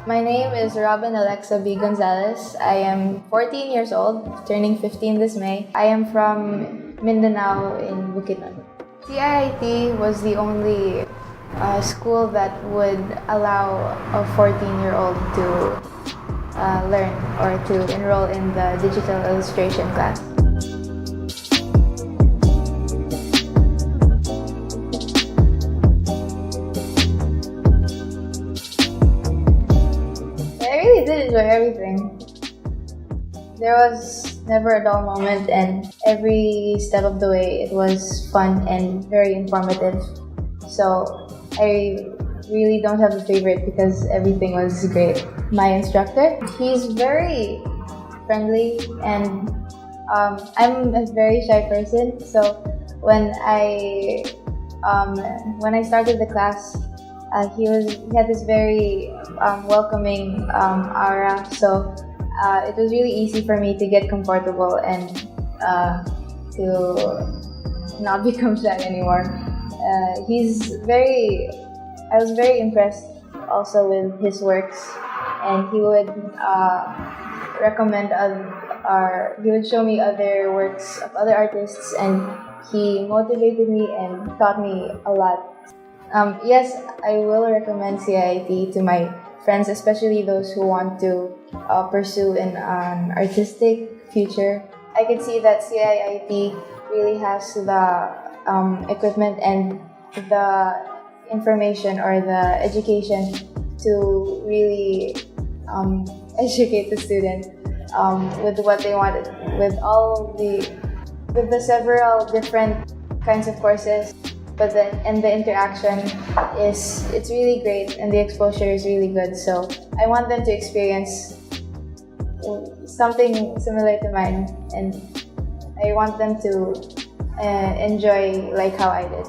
My name is Robynne Alexa Gonzales. I am 14 years old, turning 15 this May. I am from Mindanao in Bukidnon. CIIT was the only school that would allow a 14-year-old to learn or to enroll in the digital illustration class. I really did enjoy everything. There was never a dull moment, and every step of the way it was fun and very informative. So I really don't have a favorite because everything was great. My instructor, he's very friendly, and I'm a very shy person. So when I started the class, he had this very welcoming aura. So it was really easy for me to get comfortable and to not become shy anymore. I was very impressed also with his works, and he would he would show me other works of other artists, and he motivated me and taught me a lot. Yes, I will recommend CIIT to my friends, especially those who want to pursue an artistic future. I could see that CIIT really has the equipment and the information or the education to really educate the student with what they wanted, with the several different kinds of courses. But the interaction it's really great, and the exposure is really good. So I want them to experience something similar to mine, and I want them to enjoy like how I did.